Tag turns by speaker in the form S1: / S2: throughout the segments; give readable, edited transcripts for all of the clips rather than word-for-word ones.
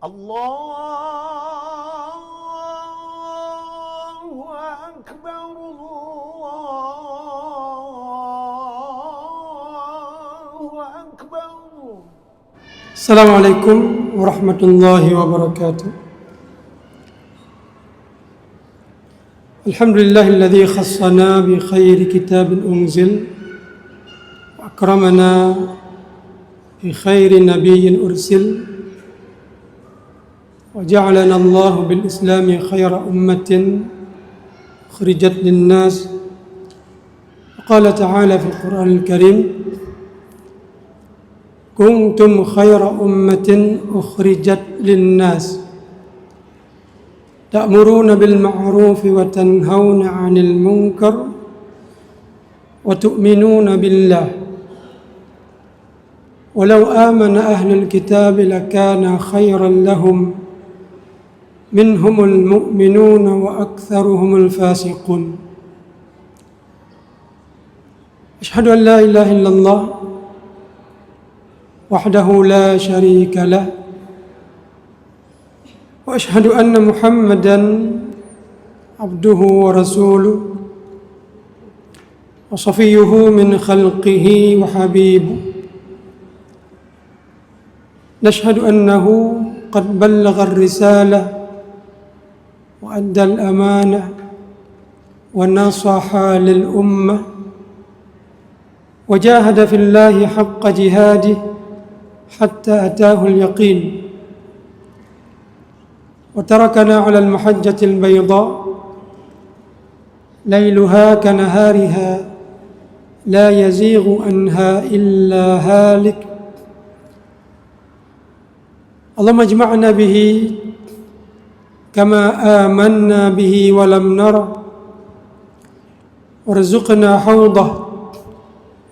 S1: الله أكبر الله أكبر.
S2: السلام عليكم ورحمة الله وبركاته. الحمد لله الذي خصنا بخير كتاب أنزل وأكرمنا بخير نبي أرسل وجعلنا الله بالإسلام خير أمة أخرجت للناس. وقال تعالى في القرآن الكريم: كنتم خير أمة أخرجت للناس تأمرون بالمعروف وتنهون عن المنكر وتؤمنون بالله ولو آمن أهل الكتاب لكان خيرا لهم منهم المؤمنون وأكثرهم الفاسقون. أشهد أن لا إله إلا الله وحده لا شريك له وأشهد أن محمدًا عبده ورسوله وصفيه من خلقه وحبيبه. نشهد أنه قد بلغ الرسالة وأدى الأمانة ونصح للأمة وجاهد في الله حق جهاده حتى أتاه اليقين، وتركنا على المحجة البيضاء ليلها كنهارها لا يزيغ عنها إلا هالك. اللهم اجمعنا به كما آمنا به ولم نره، وارزقنا حوضه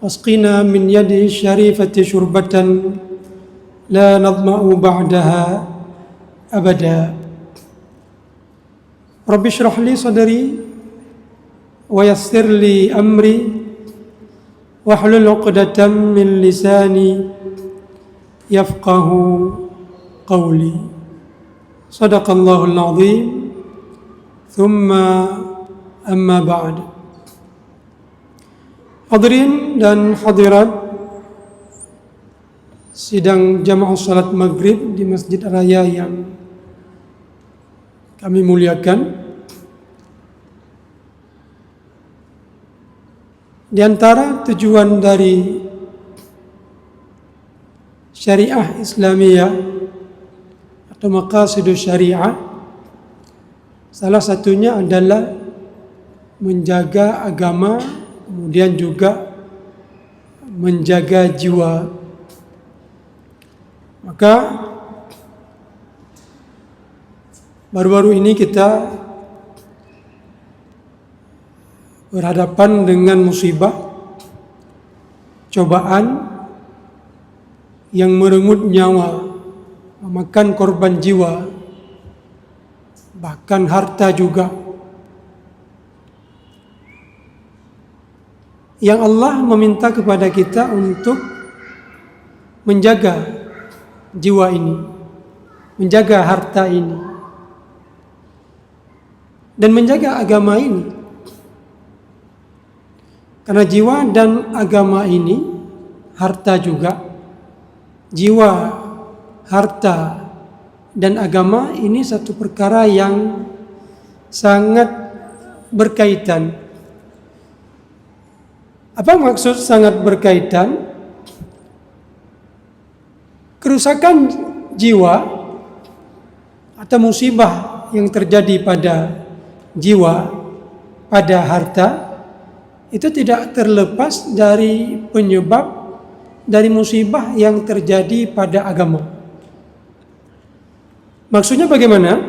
S2: واسقنا من يده الشريفة شربة لا نظمأ بعدها أبدا. رب اشرح لي صدري ويسر لي أمري واحلل عقدة من لساني يفقه قولي. صدق الله العظيم. ثم أما بعد. Hadirin dan hadirat sidang jamaah salat maghrib di Masjid Raya yang kami muliakan, di antara tujuan dari syariah Islamiyah atau maqasidus syariah, salah satunya adalah menjaga agama, kemudian juga menjaga jiwa. Maka baru-baru ini kita berhadapan dengan musibah, cobaan yang merenggut nyawa, memakan korban jiwa, bahkan harta juga. Yang Allah meminta kepada kita untuk menjaga jiwa ini, menjaga harta ini, dan menjaga agama ini. Karena jiwa dan agama ini, harta juga, jiwa, harta, dan agama ini satu perkara yang sangat berkaitan. Apa maksud sangat berkaitan? Kerusakan jiwa atau musibah yang terjadi pada jiwa, pada harta, itu tidak terlepas dari penyebab dari musibah yang terjadi pada agama. Maksudnya bagaimana?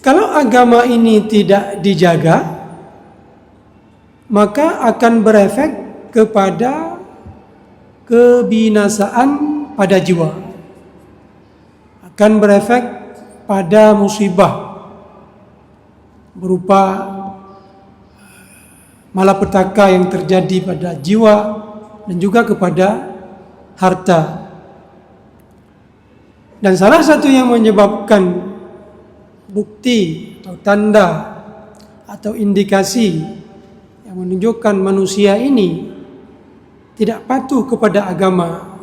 S2: Kalau agama ini tidak dijaga, maka akan berefek kepada kebinasaan pada jiwa, akan berefek pada musibah berupa malapetaka yang terjadi pada jiwa dan juga kepada harta. Dan salah satu yang menyebabkan bukti atau tanda atau indikasi yang menunjukkan manusia ini tidak patuh kepada agama,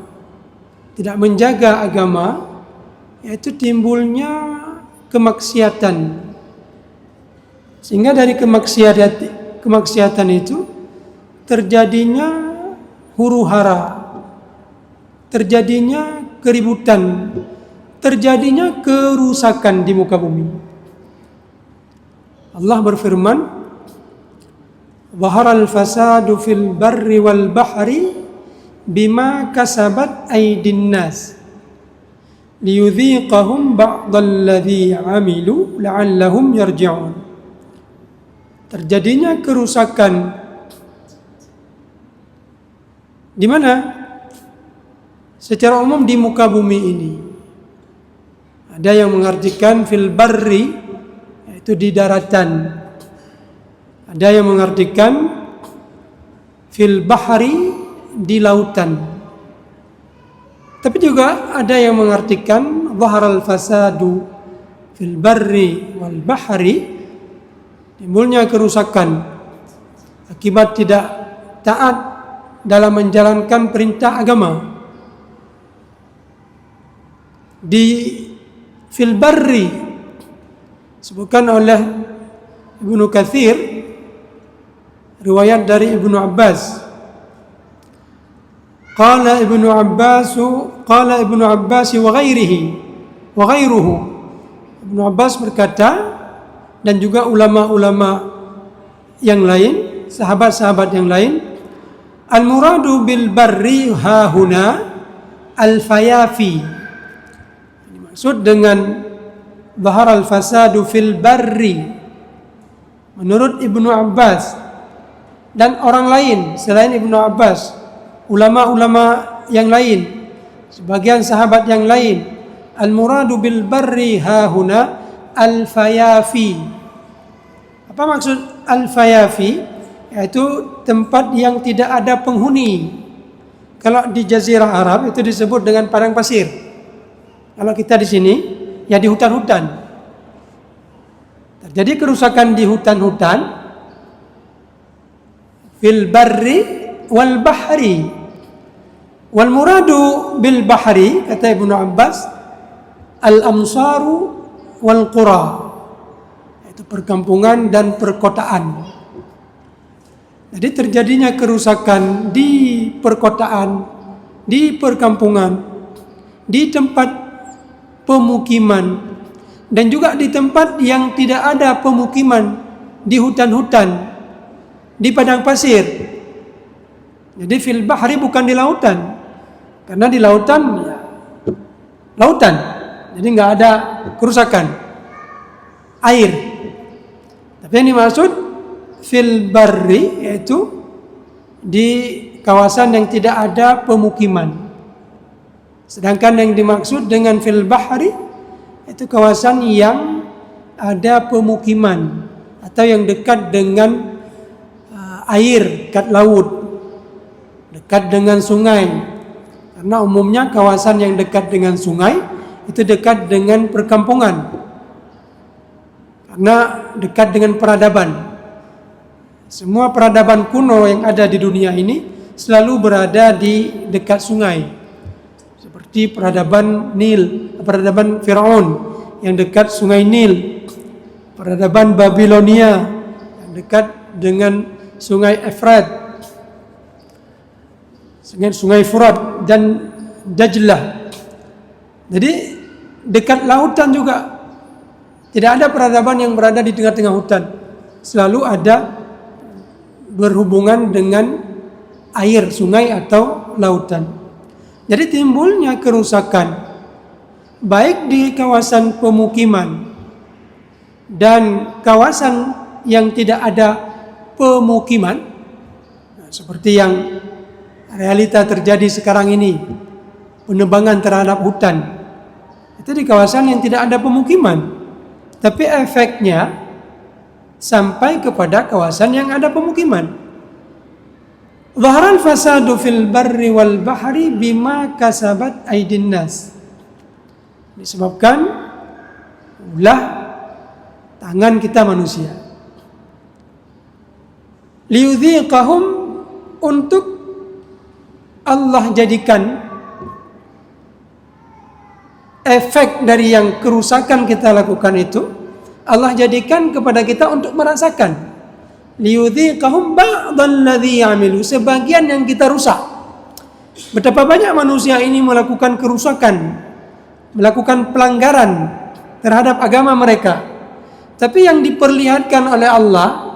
S2: tidak menjaga agama, yaitu timbulnya kemaksiatan. Sehingga dari kemaksiatan itu terjadinya huru-hara, terjadinya keributan, terjadinya kerusakan di muka bumi. Allah berfirman, "Zaharal fasadu fil barri wal bahri bima kasabat aydin nas liyudhiqahum ba'dalladzi 'amilu la'allahum yarji'un." Terjadinya kerusakan di mana? Secara umum di muka bumi ini. Ada yang mengartikan fil barri, yaitu di daratan. Ada yang mengartikan fil bahri, di lautan. Tapi juga ada yang mengartikan zaharal fasadu fil barri wal bahri, timbulnya kerusakan akibat tidak taat dalam menjalankan perintah agama. Di fil barri disebutkan oleh Ibnu Katsir, riwayat dari Ibnu Abbas. Qala Ibnu Abbas wa ghairuhu. Ibnu Abbas berkata, dan juga ulama-ulama yang lain, sahabat-sahabat yang lain, al-muradu bil barri hahuna al-fayafi. Maksud dengan zahar al-fasadu fil barri, menurut Ibnu Abbas dan orang lain selain Ibnu Abbas, ulama-ulama yang lain, sebagian sahabat yang lain, al-muradu bil barri hahuna al-fayafi. Apa maksud al-fayafi? Yaitu tempat yang tidak ada penghuni. Kalau di Jazirah Arab itu disebut dengan padang pasir. Kalau kita di sini, ya di hutan-hutan. Terjadi kerusakan di hutan-hutan, fil barri wal bahri. Wal muradu bil bahri, kata Ibnu Abbas, al-amsaru wal qura, yaitu perkampungan dan perkotaan. Jadi terjadinya kerusakan di perkotaan, di perkampungan, di tempat pemukiman, dan juga di tempat yang tidak ada pemukiman, di hutan-hutan, di padang pasir. Jadi fil bahri bukan di lautan, karena di lautan ya, lautan, jadi nggak ada kerusakan air. Tapi yang dimaksud fil barri yaitu di kawasan yang tidak ada pemukiman. Sedangkan yang dimaksud dengan fil bahri itu kawasan yang ada pemukiman atau yang dekat dengan air, dekat laut, dekat dengan sungai. Karena umumnya kawasan yang dekat dengan sungai itu dekat dengan perkampungan. Karena dekat dengan peradaban. Semua peradaban kuno yang ada di dunia ini selalu berada di dekat sungai. Seperti peradaban Nil, peradaban Firaun yang dekat sungai Nil, peradaban Babilonia yang dekat dengan sungai Efrat, sungai Furat dan Dajlah. Jadi dekat lautan juga. Tidak ada peradaban yang berada di tengah-tengah hutan. Selalu ada berhubungan dengan air, sungai atau lautan. Jadi timbulnya kerusakan baik di kawasan pemukiman dan kawasan yang tidak ada pemukiman, seperti yang realita terjadi sekarang ini, penebangan terhadap hutan. Itu di kawasan yang tidak ada pemukiman, tapi efeknya sampai kepada kawasan yang ada pemukiman. Zaharal fasadu fil barri wal bahri bima kasabat aydin nas Disebabkan ulah tangan kita manusia. Liyudhiqahum, untuk Allah jadikan efek dari yang kerusakan kita lakukan itu, Allah jadikan kepada kita untuk merasakan. Liyudhiqahum ba'dalladzi amilu, sebagian yang kita rusak. Betapa banyak manusia ini melakukan kerusakan, melakukan pelanggaran terhadap agama mereka. Tapi yang diperlihatkan oleh Allah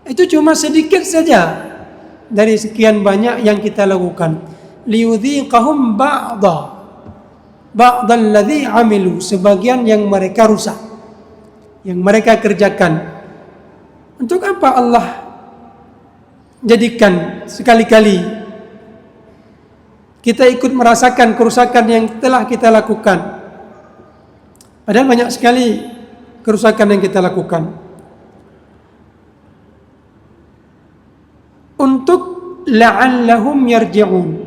S2: itu cuma sedikit saja dari sekian banyak yang kita lakukan. Liyudhiqahum ba'dalladzi amilu, sebagian yang mereka rusak, yang mereka kerjakan. Untuk apa Allah jadikan sekali-kali kita ikut merasakan kerusakan yang telah kita lakukan? Padahal banyak sekali kerusakan yang kita lakukan. Untuk la'allahum yarji'un,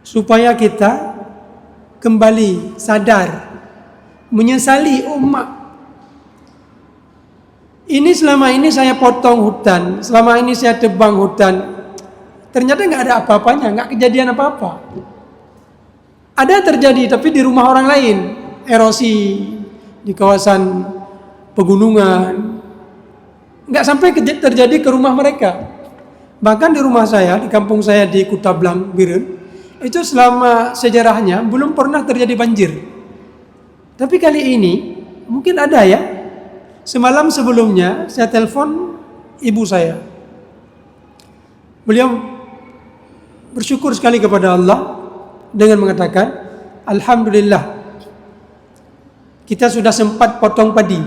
S2: supaya kita kembali sadar, menyesali umat. Ini selama ini saya potong hutan, selama ini saya tebang hutan, ternyata nggak ada apa-apanya, nggak kejadian apa-apa. Ada terjadi, tapi di rumah orang lain, erosi di kawasan pegunungan, nggak sampai terjadi ke rumah mereka. Bahkan di rumah saya, di kampung saya di Kutablang, Biren, itu selama sejarahnya belum pernah terjadi banjir. Tapi kali ini mungkin ada ya. Semalam sebelumnya saya telepon ibu saya. Beliau bersyukur sekali kepada Allah dengan mengatakan, alhamdulillah, kita sudah sempat potong padi.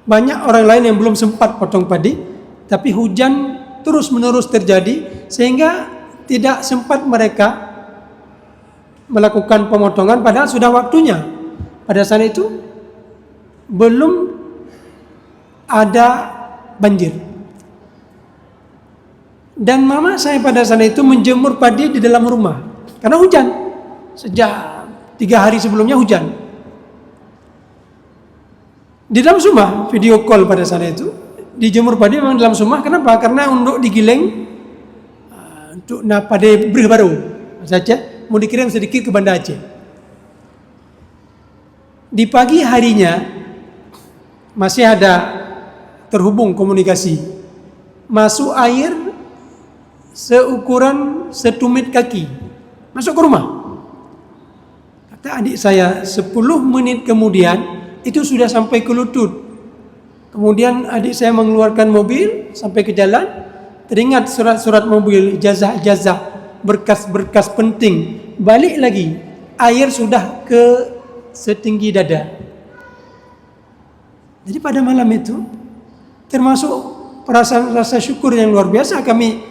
S2: Banyak orang lain yang belum sempat potong padi, tapi hujan terus-menerus terjadi sehingga tidak sempat mereka melakukan pemotongan padahal sudah waktunya. Pada saat itu belum ada banjir. Dan mama saya pada saat itu menjemur padi di dalam rumah karena hujan. Sejak 3 hari sebelumnya hujan. Di dalam rumah, video call pada saat itu, dijemur padi memang dalam rumah. Kenapa? Karena untuk digiling untuk padi Brih Baru saja mau dikirim sedikit ke Banda Aceh. Di pagi harinya masih ada terhubung komunikasi, masuk air seukuran setumit kaki masuk ke rumah. Kata adik saya 10 menit kemudian itu sudah sampai ke lutut. Kemudian adik saya mengeluarkan mobil sampai ke jalan, teringat surat-surat mobil, ijazah-ijazah, berkas-berkas penting, balik lagi, air sudah ke setinggi dada. Jadi pada malam itu termasuk perasaan rasa syukur yang luar biasa kami.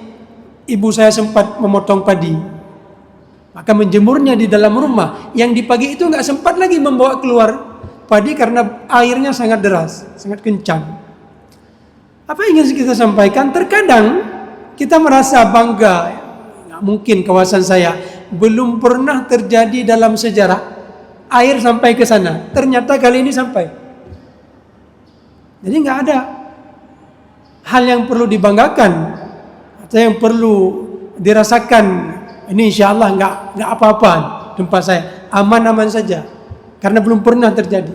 S2: Ibu saya sempat memotong padi, maka menjemurnya di dalam rumah. Yang di pagi itu nggak sempat lagi membawa keluar padi karena airnya sangat deras, sangat kencang. Apa yang ingin kita sampaikan? Terkadang kita merasa bangga. Nggak mungkin kawasan saya belum pernah terjadi dalam sejarah air sampai ke sana. Ternyata kali ini sampai. Jadi nggak ada hal yang perlu dibanggakan atau yang perlu dirasakan. Ini insya Allah nggak apa-apa tempat saya, aman-aman saja karena belum pernah terjadi.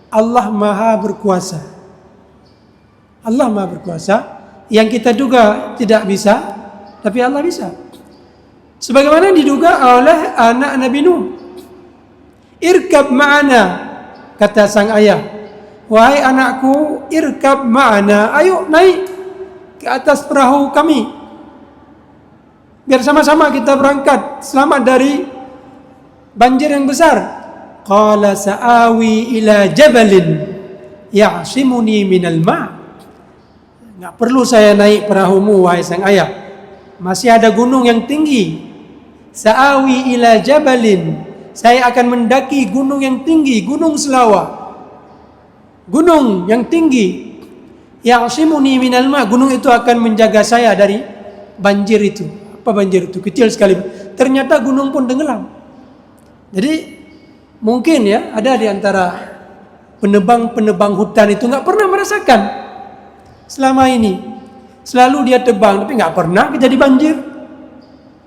S2: Allah Maha Berkuasa. Allah Maha Berkuasa yang kita duga tidak bisa, tapi Allah bisa. Sebagaimana diduga oleh anak Nabi Nuh. Irkab ma'ana, kata sang ayah, wahai anakku, irkab ma'ana, ayo naik ke atas perahu kami, biar sama-sama kita berangkat selamat dari banjir yang besar. Qala sa'awi ila jabalin ya'simuni minal ma'. Enggak perlu saya naik perahumu wahai sang ayah, masih ada gunung yang tinggi. Sa'awi ila jabalin, saya akan mendaki gunung yang tinggi, gunung Selawa. Gunung yang tinggi. Ya'simuni minal ma', gunung itu akan menjaga saya dari banjir itu. Apa banjir itu? Kecil sekali. Ternyata gunung pun tenggelam. Jadi mungkin ya ada di antara penebang hutan itu nggak pernah merasakan selama ini. Selalu dia tebang tapi nggak pernah jadi banjir.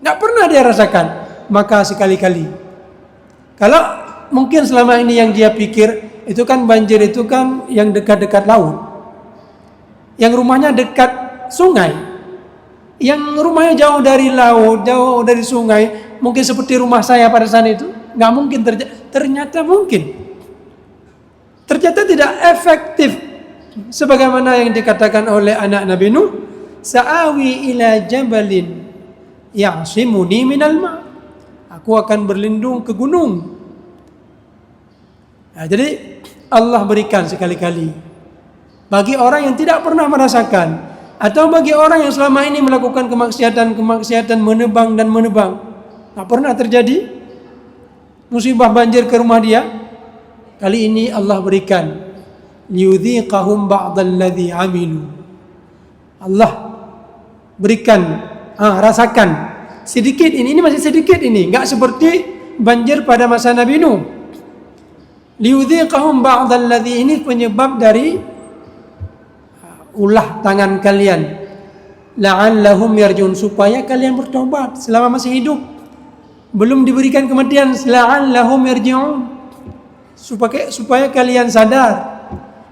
S2: Nggak pernah dia rasakan. Maka sekali-kali. Kalau mungkin selama ini yang dia pikir itu kan banjir itu kan yang dekat-dekat laut. Yang rumahnya dekat sungai. Yang rumahnya jauh dari laut, jauh dari sungai, mungkin seperti rumah saya pada saat itu, nggak mungkin ternyata mungkin. Ternyata tidak efektif. Sebagaimana yang dikatakan oleh anak Nabi Nuh, sa'awi ila jabalin ya'simuni minal ma'. Aku akan berlindung ke gunung. Nah, jadi Allah berikan sekali-kali bagi orang yang tidak pernah merasakan, atau bagi orang yang selama ini melakukan kemaksiatan menebang, tak pernah terjadi musibah banjir ke rumah dia. Kali ini Allah berikan liyudhiqahum ba'dalladzi amilu. Allah berikan, rasakan sedikit ini masih sedikit ini, enggak seperti banjir pada masa Nabi Nuh. Liyudhiqahum ba'dalladzi, ini penyebab dari ulah tangan kalian, la'allahum yarjun, supaya kalian bertobat selama masih hidup, belum diberikan kematian, la'allahum yarji'un, supaya kalian sadar.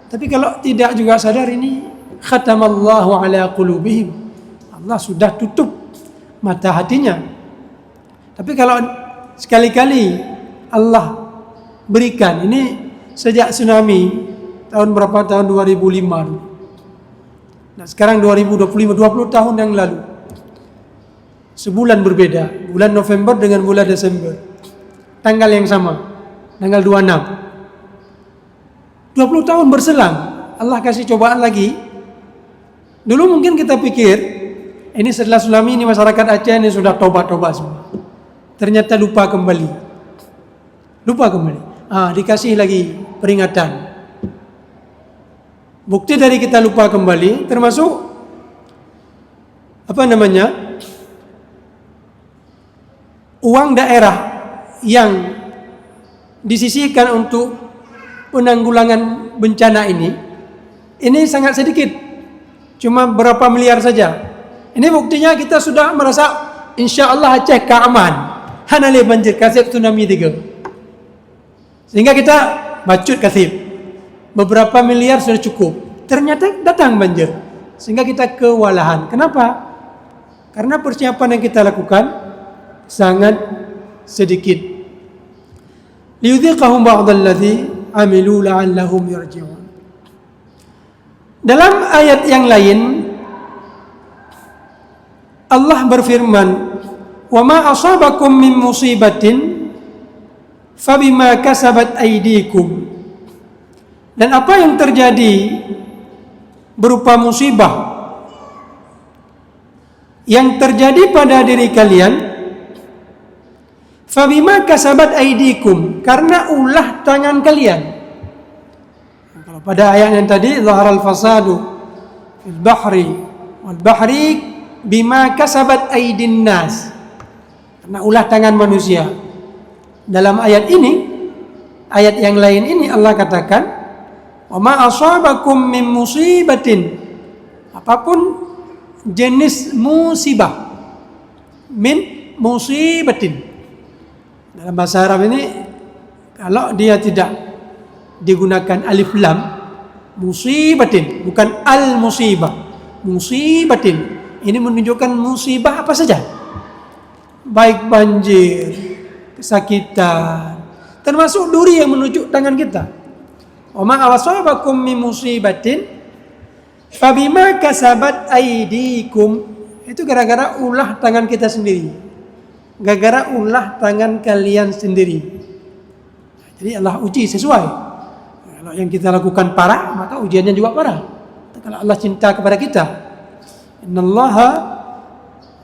S2: Tapi kalau tidak juga sadar, ini khatamallahu ala qulubihim, Allah sudah tutup mata hatinya. Tapi kalau sekali-kali Allah berikan, ini sejak tsunami tahun berapa, tahun 2005. Nah sekarang 2025, 20 tahun yang lalu. Sebulan berbeda, bulan November dengan bulan Desember. Tanggal yang sama, tanggal 26. 20 tahun berselang, Allah kasih cobaan lagi. Dulu mungkin kita pikir, ini setelah tsunami ini masyarakat Aceh ini sudah tobat-tobat semua. Ternyata lupa kembali. Dikasih lagi peringatan. Bukti dari kita lupa kembali, termasuk uang daerah yang disisihkan untuk penanggulangan bencana ini sangat sedikit, cuma berapa miliar saja. Ini buktinya kita sudah merasa insya Allah Aceh keaman, hanale banjir kasih tsunami 3, sehingga kita bacut kasih beberapa miliar sudah cukup. Ternyata datang banjir, sehingga kita kewalahan. Kenapa? Karena persiapan yang kita lakukan sangat sedikit. Liyudhiqahum ba'dalladzi amilu la'allahum yarji'un. Dalam ayat yang lain Allah berfirman, "Wa ma asabakum min musibatin fabima kasabat aydikum." Dan apa yang terjadi berupa musibah yang terjadi pada diri kalian, fabima kasabat aydikum, karena ulah tangan kalian. Kalau pada ayat yang tadi, zaharal fasadu fil bahri wal bahri bima kasabat aydin nas, karena ulah tangan manusia. Dalam ayat ini, ayat yang lain ini Allah katakan, wa ma asabakum min musibatin, apapun jenis musibah, min musibatin. Dalam bahasa Arab ini kalau dia tidak digunakan alif lam, musibatin, bukan al musibah, musibatin, ini menunjukkan musibah apa saja, baik banjir, kesakitan, termasuk duri yang menunjuk tangan kita. Wa ma asabakum min musibatin fabima kasabat aydikum, itu gara-gara ulah tangan kita sendiri, gara-gara ulah tangan kalian sendiri. Jadi Allah uji sesuai. Kalau yang kita lakukan parah, maka ujiannya juga parah. Kalau Allah cinta kepada kita, innallaha,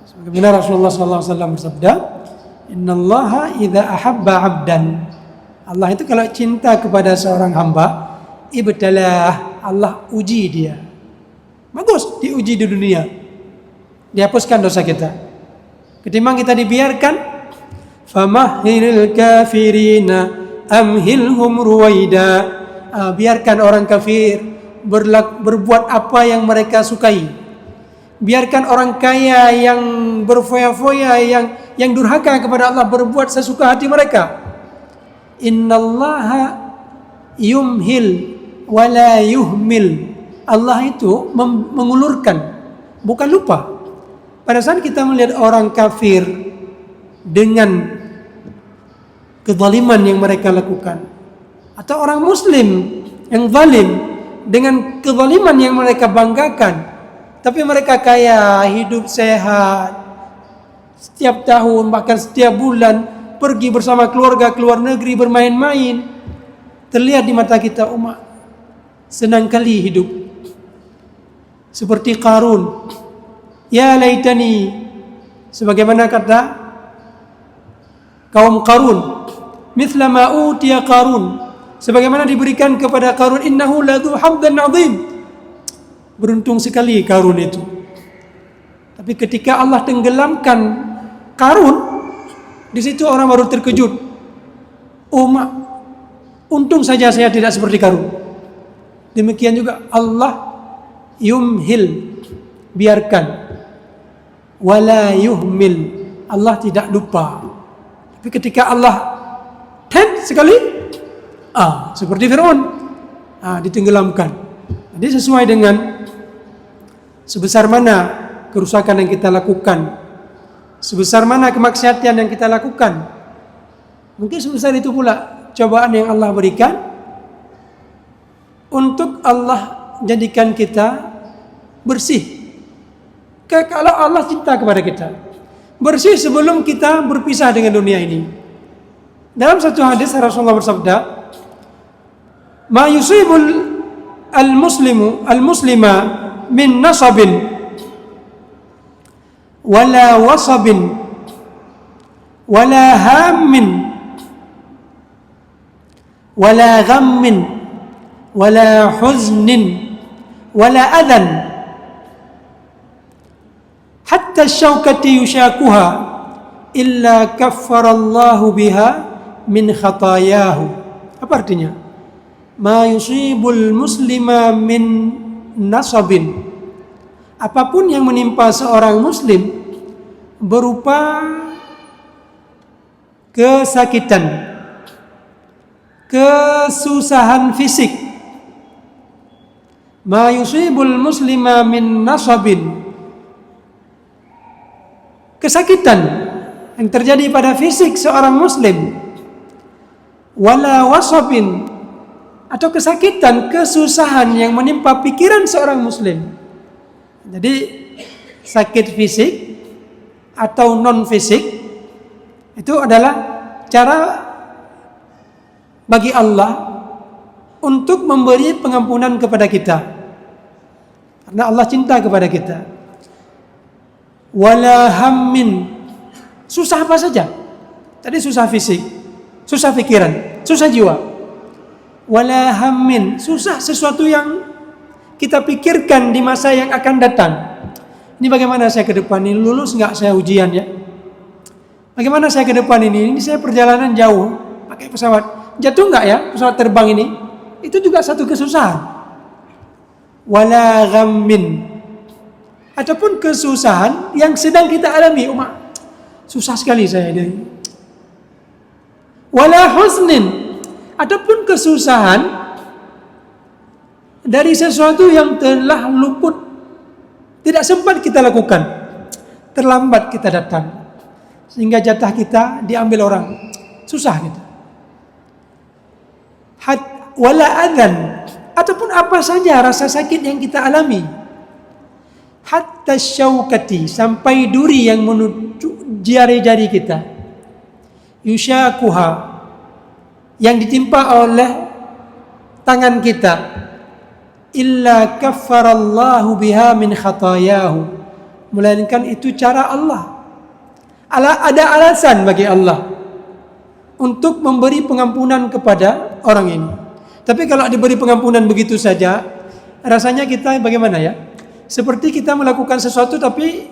S2: sebagaimana Rasulullah SAW bersabda, innallaha idza ahabba 'abdan, Allah itu kalau cinta kepada seorang hamba, ibtalah, Allah uji dia. Bagus diuji di dunia, dihapuskan dosa kita. Ketimbang kita dibiarkan famahhilil kafirina amhilhum ruwaida. Biarkan orang kafir berbuat apa yang mereka sukai. Biarkan orang kaya yang berfoya-foya, yang durhaka kepada Allah berbuat sesuka hati mereka. Innallaha yumhil wala yuhmil. Allah itu mengulurkan, bukan lupa. Pada saat kita melihat orang kafir dengan kezaliman yang mereka lakukan, atau orang muslim yang zalim dengan kezaliman yang mereka banggakan, tapi mereka kaya, hidup sehat, setiap tahun bahkan setiap bulan pergi bersama keluarga ke luar negeri bermain-main, terlihat di mata kita, umat senang kali hidup seperti Qarun. Ya laitani, sebagaimana kata kaum Qarun, mithla ma utiya Qarun, sebagaimana diberikan kepada Qarun, innahu ladzu hamdan azim. Beruntung sekali Qarun itu. Tapi ketika Allah tenggelamkan Qarun, di situ orang baru terkejut. Untung saja saya tidak seperti Qarun. Demikian juga Allah yumhil, biarkan, wala yuhmil, Allah tidak lupa. Tapi ketika Allah sekali, seperti Fir'aun, ditenggelamkan. Jadi sesuai dengan sebesar mana kerusakan yang kita lakukan, sebesar mana kemaksiatan yang kita lakukan, mungkin sebesar itu pula cobaan yang Allah berikan untuk Allah jadikan kita bersih. Kalau Allah cinta kepada kita, bersih sebelum kita berpisah dengan dunia ini. Dalam satu hadis Rasulullah bersabda, "Ma yusibul al-muslima min nasabin wala wasabin wala hammin wala ghammin wala huznin wala adan hatta syaukati yushakuha illa kaffarallahu biha min khatayahu." Apa artinya? Ma yusibul muslima min nasabin, apapun yang menimpa seorang muslim berupa kesakitan, kesusahan fisik. Ma yusibul muslima min nasabin, kesakitan yang terjadi pada fisik seorang muslim. Wala wasabin, atau kesakitan, kesusahan yang menimpa pikiran seorang muslim. Jadi sakit fisik atau non fisik itu adalah cara bagi Allah untuk memberi pengampunan kepada kita, karena Allah cinta kepada kita. Wala hammin, susah apa saja. Tadi susah fisik, susah pikiran, susah jiwa. Wala hammin, susah sesuatu yang kita pikirkan di masa yang akan datang. Ini bagaimana saya ke depan ini, lulus nggak saya ujian ya? Bagaimana saya ke depan ini saya perjalanan jauh pakai pesawat, jatuh nggak ya pesawat terbang ini? Itu juga satu kesusahan. Wala ghammin, ataupun kesusahan yang sedang kita alami, susah sekali saya ini. Wala huznin, ataupun kesusahan dari sesuatu yang telah luput, tidak sempat kita lakukan, terlambat kita datang, sehingga jatah kita diambil orang, susah kita. Wala adhan, ataupun apa saja rasa sakit yang kita alami. Hatta syaukati, sampai duri yang menuju jari-jari kita. Yushakuha, yang ditimpa oleh tangan kita. Illa kaffarallahu biha min khatayahu, melainkan itu cara Allah. Ada alasan bagi Allah untuk memberi pengampunan kepada orang ini. Tapi kalau diberi pengampunan begitu saja, rasanya kita bagaimana ya? Seperti kita melakukan sesuatu, tapi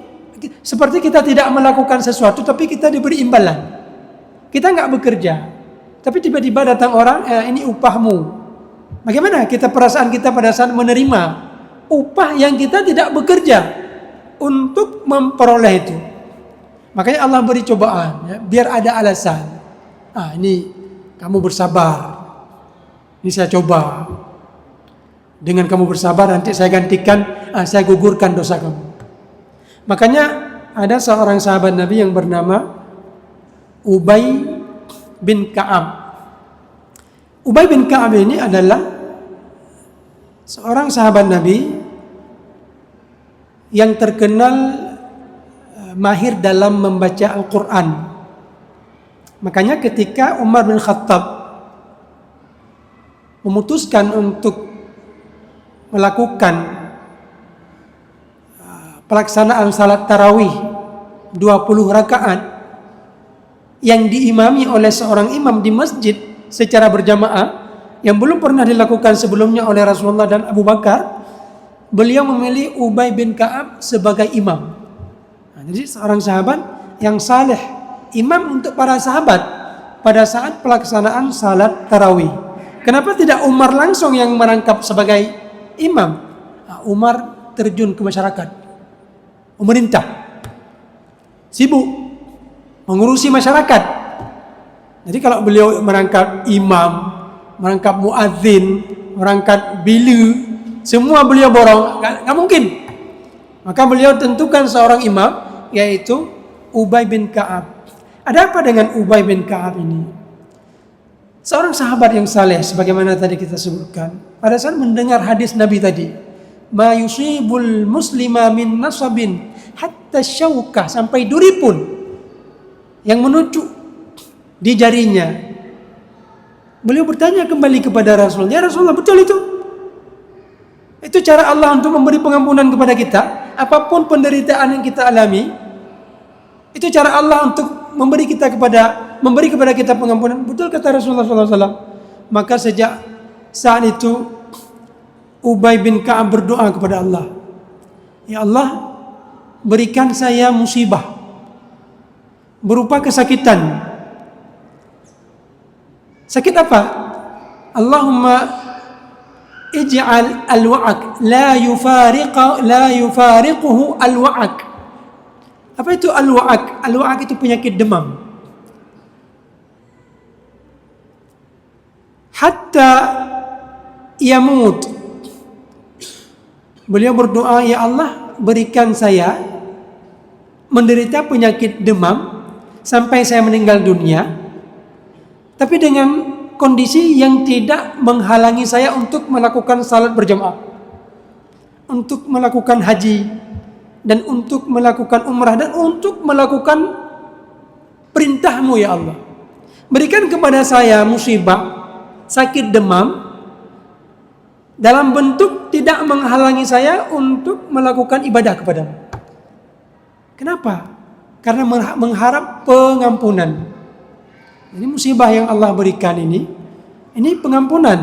S2: seperti kita tidak melakukan sesuatu, tapi kita diberi imbalan. kita nggak bekerja, tapi tiba-tiba datang orang, ini upahmu. Bagaimana perasaan kita pada saat menerima upah yang kita tidak bekerja untuk memperoleh itu? Makanya Allah beri cobaan, ya, biar ada alasan. Ini kamu bersabar, ini saya coba. Dengan kamu bersabar nanti saya gantikan, saya gugurkan dosa kamu. Makanya ada seorang sahabat Nabi yang bernama Ubay bin Ka'ab. Ubay bin Ka'ab ini adalah seorang sahabat Nabi yang terkenal mahir dalam membaca Al-Quran. Makanya ketika Umar bin Khattab memutuskan untuk melakukan pelaksanaan salat tarawih 20 rakaat yang diimami oleh seorang imam di masjid secara berjamaah yang belum pernah dilakukan sebelumnya oleh Rasulullah dan Abu Bakar, beliau memilih Ubay bin Ka'ab sebagai imam. Jadi seorang sahabat yang saleh, imam untuk para sahabat pada saat pelaksanaan salat tarawih. Kenapa tidak Umar langsung yang merangkap sebagai imam? Umar terjun ke masyarakat, pemerintah, sibuk mengurusi masyarakat. Jadi kalau beliau merangkap imam, merangkap muadzin, merangkap bilu, semua beliau borong, nggak mungkin. Maka beliau tentukan seorang imam, yaitu Ubay bin Ka'ab. Ada apa dengan Ubay bin Ka'ab ini? Seorang sahabat yang saleh, sebagaimana tadi kita sebutkan, pada saat mendengar hadis Nabi tadi, ma yusibul muslima min nasabin hatta syaukah, sampai duri pun yang menunjuk di jarinya. Beliau bertanya kembali kepada Rasul, ya Rasulullah, betul itu? Itu cara Allah untuk memberi pengampunan kepada kita, apapun penderitaan yang kita alami. Itu cara Allah untuk memberi kepada kita pengampunan. Betul kata Rasulullah SAW. Maka sejak saat itu Ubay bin Ka'ab berdoa kepada Allah, ya Allah, berikan saya musibah berupa kesakitan. Sakit apa? Allahumma ij'al al-wa'ak la yufariquhu al-wa'ak. Apa itu al-wa'ak? Al-wa'ak itu penyakit demam. Hatta yamut. Beliau berdoa, ya Allah, berikan saya menderita penyakit demam sampai saya meninggal dunia, tapi dengan kondisi yang tidak menghalangi saya untuk melakukan salat berjamaah, untuk melakukan haji, dan untuk melakukan umrah, dan untuk melakukan perintah-Mu ya Allah. Berikan kepada saya musibah sakit demam dalam bentuk tidak menghalangi saya untuk melakukan ibadah kepada-Mu. Kenapa? Karena mengharap pengampunan. Ini musibah yang Allah berikan ini pengampunan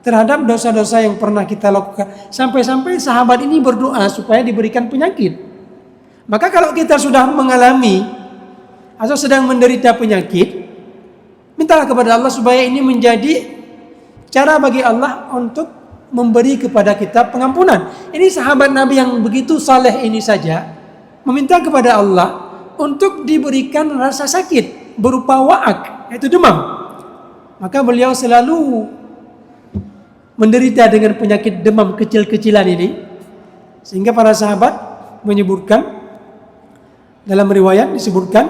S2: terhadap dosa-dosa yang pernah kita lakukan. Sampai-sampai sahabat ini berdoa supaya diberikan penyakit. Maka kalau kita sudah mengalami atau sedang menderita penyakit, mintalah kepada Allah supaya ini menjadi cara bagi Allah untuk memberi kepada kita pengampunan. Ini sahabat Nabi yang begitu saleh ini saja meminta kepada Allah untuk diberikan rasa sakit berupa wa'ak, yaitu demam. Maka beliau selalu menderita dengan penyakit demam kecil-kecilan ini, sehingga para sahabat menyebutkan, dalam riwayat disebutkan,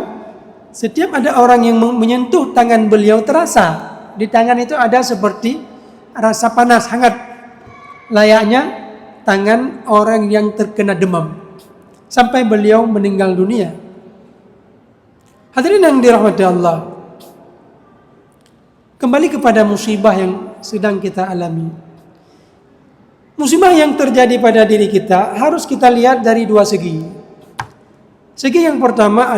S2: setiap ada orang yang menyentuh tangan beliau terasa di tangan itu ada seperti rasa panas hangat, layaknya tangan orang yang terkena demam, sampai beliau meninggal dunia. Hadirin yang dirahmati Allah, kembali kepada musibah yang sedang kita alami. Musibah yang terjadi pada diri kita harus kita lihat dari dua segi. Segi yang pertama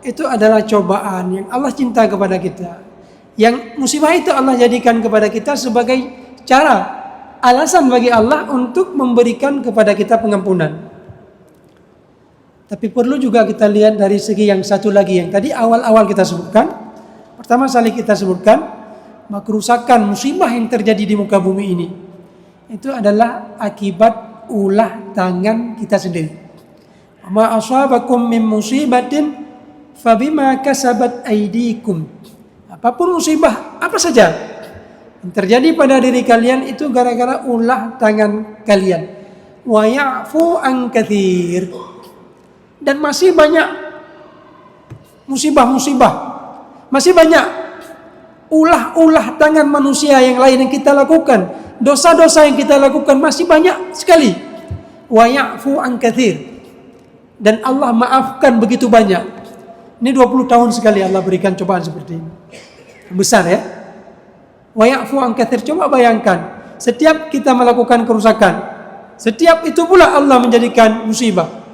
S2: itu adalah cobaan yang Allah cinta kepada kita. Yang musibah itu Allah jadikan kepada kita sebagai cara, alasan bagi Allah untuk memberikan kepada kita pengampunan. Tapi perlu juga kita lihat dari segi yang satu lagi yang tadi awal-awal kita sebutkan. Pertama kali kita sebutkan kerusakan musibah yang terjadi di muka bumi ini itu adalah akibat ulah tangan kita sendiri. Ma asabakum min musibatin fabima kasabat aydikum. Apapun musibah apa saja yang terjadi pada diri kalian itu gara-gara ulah tangan kalian. Wa ya'fu an katsir. Dan masih banyak musibah-musibah, masih banyak ulah-ulah tangan manusia yang lain yang kita lakukan, dosa-dosa yang kita lakukan masih banyak sekali. Wa ya'fu an katsir. Dan Allah maafkan begitu banyak. Ini 20 tahun sekali Allah berikan cobaan seperti ini. Besar ya. Wa ya'fu an katsir. Coba bayangkan, setiap kita melakukan kerusakan, setiap itu pula Allah menjadikan musibah.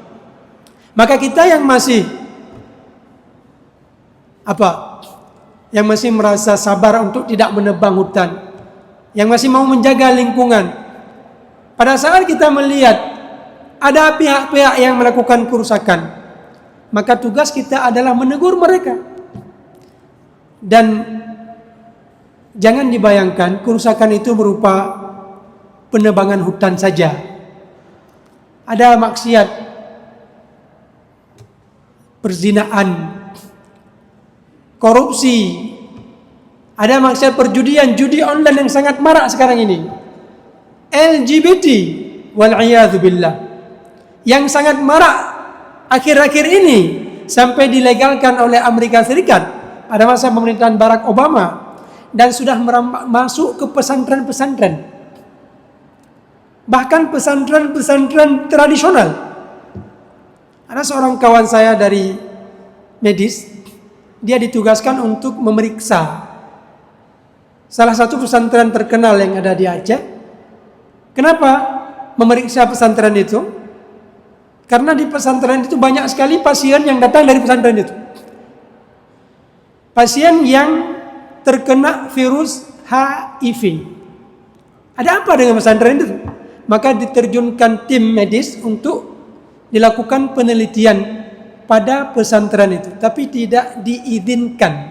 S2: Maka kita yang masih yang masih merasa sabar untuk tidak menebang hutan, yang masih mau menjaga lingkungan, pada saat kita melihat ada pihak-pihak yang melakukan kerusakan, maka tugas kita adalah menegur mereka. Dan jangan dibayangkan kerusakan itu berupa penebangan hutan saja. Ada maksiat, perzinaan, korupsi, ada maksiat perjudian, judi online yang sangat marak sekarang ini, LGBT wal'iyadzubillah yang sangat marak akhir-akhir ini sampai dilegalkan oleh Amerika Serikat pada masa pemerintahan Barack Obama dan sudah masuk ke pesantren-pesantren, bahkan pesantren-pesantren tradisional. Ada seorang kawan saya dari medis, dia ditugaskan untuk memeriksa salah satu pesantren terkenal yang ada di Aceh. Kenapa memeriksa pesantren itu? Karena di pesantren itu banyak sekali pasien yang datang dari pesantren itu. Pasien yang terkena virus HIV. Ada apa dengan pesantren itu? Maka diterjunkan tim medis untuk dilakukan penelitian pada pesantren itu, tapi tidak diizinkan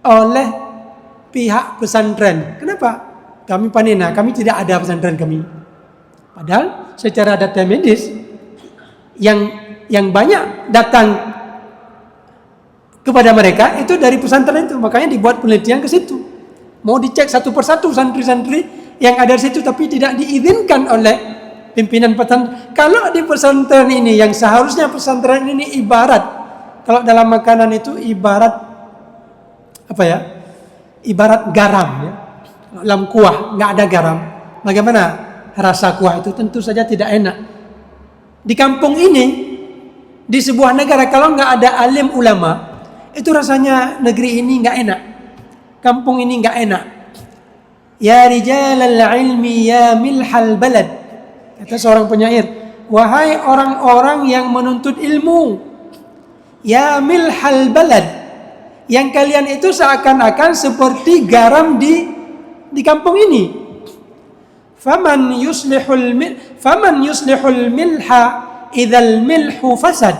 S2: oleh pihak pesantren. Kenapa? Kami panina, kami tidak ada pesantren kami. Padahal secara data medis yang banyak datang kepada mereka itu dari pesantren itu, makanya dibuat penelitian ke situ. Mau dicek satu persatu santri-santri yang ada di situ, tapi tidak diizinkan oleh pimpinan pesantren. Kalau di pesantren ini yang seharusnya pesantren ini ibarat, kalau dalam makanan itu ibarat ibarat garam ya. Dalam kuah nggak ada garam, bagaimana rasa kuah itu? Tentu saja tidak enak. Di kampung ini, di sebuah negara kalau nggak ada alim ulama, itu rasanya negeri ini nggak enak, kampung ini nggak enak. Ya rijalal ilmi ya milhal balad. Kata seorang penyair, wahai orang-orang yang menuntut ilmu, ya milhal balad, yang kalian itu seakan-akan seperti garam di kampung ini. Faman yuslihul milha idzal milhu fasad.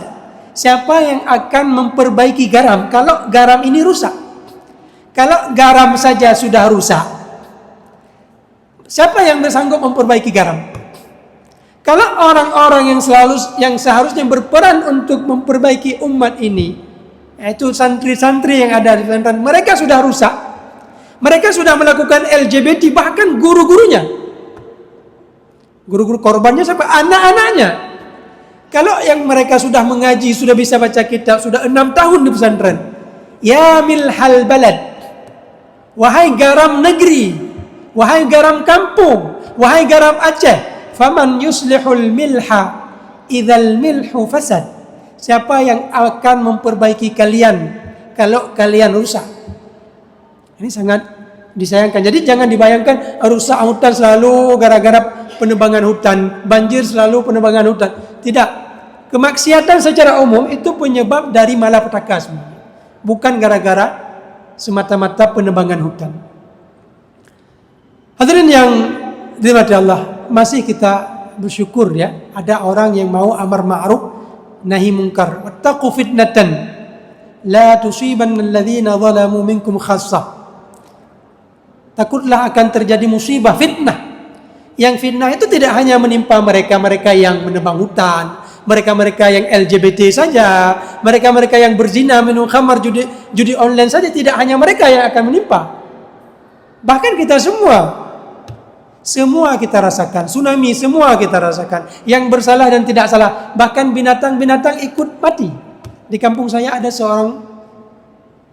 S2: Siapa yang akan memperbaiki garam kalau garam ini rusak? Kalau garam saja sudah rusak, siapa yang bersanggup memperbaiki garam? Kalau orang-orang yang seharusnya berperan untuk memperbaiki umat ini, yaitu santri-santri yang ada di pesantren, mereka sudah rusak, mereka sudah melakukan LGBT, bahkan guru-gurunya, guru-guru korbannya siapa? Anak-anaknya. Kalau yang mereka sudah mengaji, sudah bisa baca kitab, sudah 6 tahun di pesantren, ya milhal balad, wahai garam negeri, wahai garam kampung, wahai garam Aceh, faman yuslihul milha idzal milhu fasad. Siapa yang akan memperbaiki kalian kalau kalian rusak? Ini sangat disayangkan. Jadi jangan dibayangkan rusak hutan selalu gara-gara penebangan hutan, banjir selalu penebangan hutan. Tidak. Kemaksiatan secara umum itu penyebab dari malapetaka sebenarnya, bukan gara-gara semata-mata penebangan hutan. Hadirin yang dirahmati Allah, masih kita bersyukur ya, ada orang yang mau amar ma'ruf nahi munkar. Wattaqu fitnatan la tusibanna alladhina zalamu minkum khassah. Takutlah akan terjadi musibah, fitnah. Yang fitnah itu tidak hanya menimpa mereka-mereka yang menebang hutan, mereka-mereka yang LGBT saja, mereka-mereka yang berzina, minum khamar, judi online saja, tidak hanya mereka yang akan menimpa. Bahkan kita semua kita rasakan, tsunami semua kita rasakan, yang bersalah dan tidak salah, bahkan binatang-binatang ikut mati. Di kampung saya ada seorang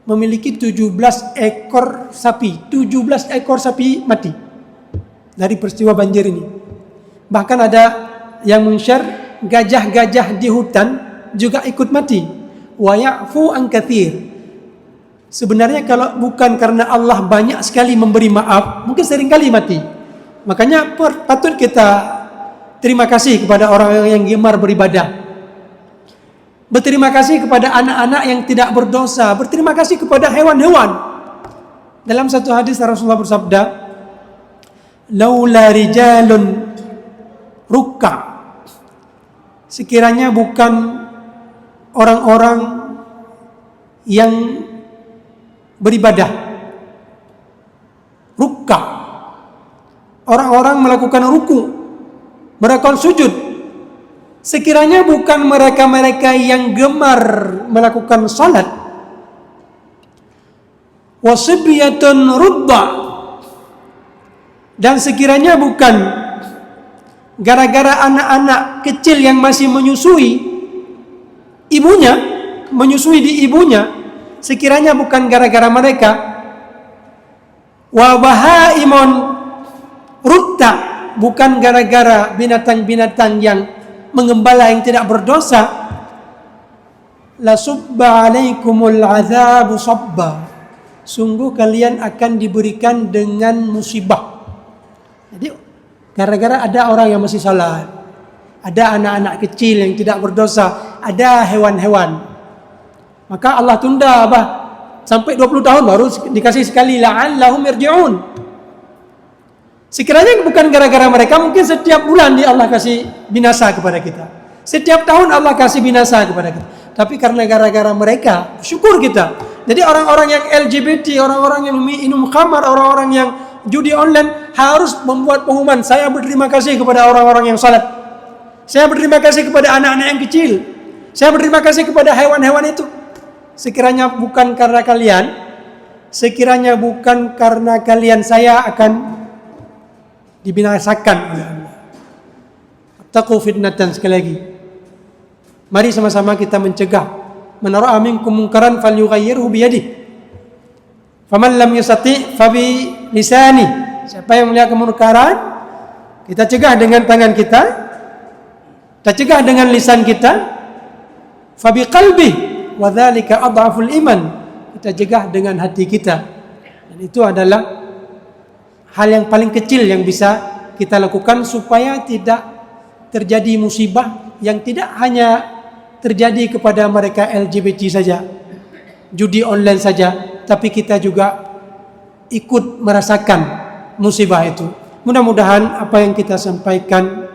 S2: memiliki 17 ekor sapi, 17 ekor sapi mati dari peristiwa banjir ini. Bahkan ada yang men-share gajah-gajah di hutan juga ikut mati. Wa ya'fu an katsir. Sebenarnya kalau bukan karena Allah banyak sekali memberi maaf, mungkin sering kali mati. Makanya patut kita terima kasih kepada orang yang gemar beribadah. Berterima kasih kepada anak-anak yang tidak berdosa. Berterima kasih kepada hewan-hewan. Dalam satu hadis Rasulullah bersabda, laula rijalun rukka, sekiranya bukan orang-orang yang beribadah, rukka, orang-orang melakukan ruku, melakukan sujud, sekiranya bukan mereka-mereka yang gemar melakukan salat, wasibyatun rudda, dan sekiranya bukan gara-gara anak-anak kecil yang masih menyusui ibunya, menyusui di ibunya, sekiranya bukan gara-gara mereka, wa bahaimun rutta, bukan gara-gara binatang-binatang yang mengembala yang tidak berdosa, la subba alaikumul azabu sabba, sungguh kalian akan diberikan dengan musibah. Jadi gara-gara ada orang yang masih salat, ada anak-anak kecil yang tidak berdosa, ada hewan-hewan, maka Allah tunda sampai 20 tahun baru dikasih sekali, la'allahum yarji'un. Sekiranya bukan gara-gara mereka, mungkin setiap bulan Allah kasih binasa kepada kita, setiap tahun Allah kasih binasa kepada kita. Tapi karena gara-gara mereka, syukur kita. Jadi orang-orang yang LGBT, orang-orang yang minum khamar, orang-orang yang judi online harus membuat pengumuman, saya berterima kasih kepada orang-orang yang salat, saya berterima kasih kepada anak-anak yang kecil, saya berterima kasih kepada hewan-hewan itu. Sekiranya bukan karena kalian, sekiranya bukan karena kalian, saya akan dibinasakan oleh Allah. Taqu fitnatan, sekali lagi, mari sama-sama kita mencegah. Man ra'a minkum munkaran falyughayyirhu biyadihi, faman lam yastati' fabi lisani. Siapa yang melihat kemungkaran, kita cegah dengan tangan kita cegah dengan lisan kita, fabi qalbi wa dzalika adhaful iman, kita cegah dengan hati kita. Dan itu adalah hal yang paling kecil yang bisa kita lakukan supaya tidak terjadi musibah yang tidak hanya terjadi kepada mereka LGBT saja, judi online saja, tapi kita juga ikut merasakan musibah itu. Mudah-mudahan apa yang kita sampaikan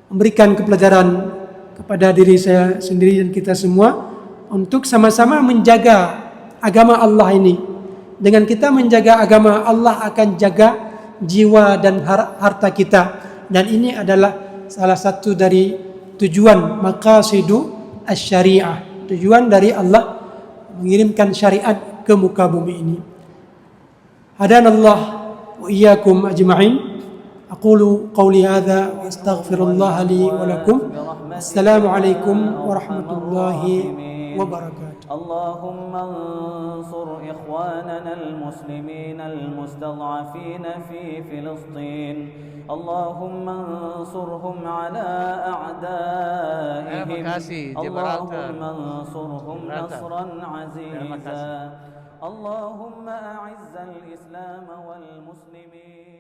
S2: memberikan kepelajaran kepada diri saya sendiri dan kita semua untuk sama-sama menjaga agama Allah ini. Dengan kita menjaga agama Allah akan jaga jiwa dan harta kita, dan ini adalah salah satu dari tujuan maqasidu asy-syariah, tujuan dari Allah mengirimkan syariat ke muka bumi ini. Hadanallah wa iyyakum ajma'in. Aqulu qawli hadza wa astaghfirullah li wa lakum. Assalamu alaikum warahmatullahi wabarakatuh.
S3: اللهم انصر إخواننا المسلمين المستضعفين في فلسطين، اللهم انصرهم على أعدائهم، اللهم انصرهم نصرا عزيزا، اللهم أعز الإسلام والمسلمين.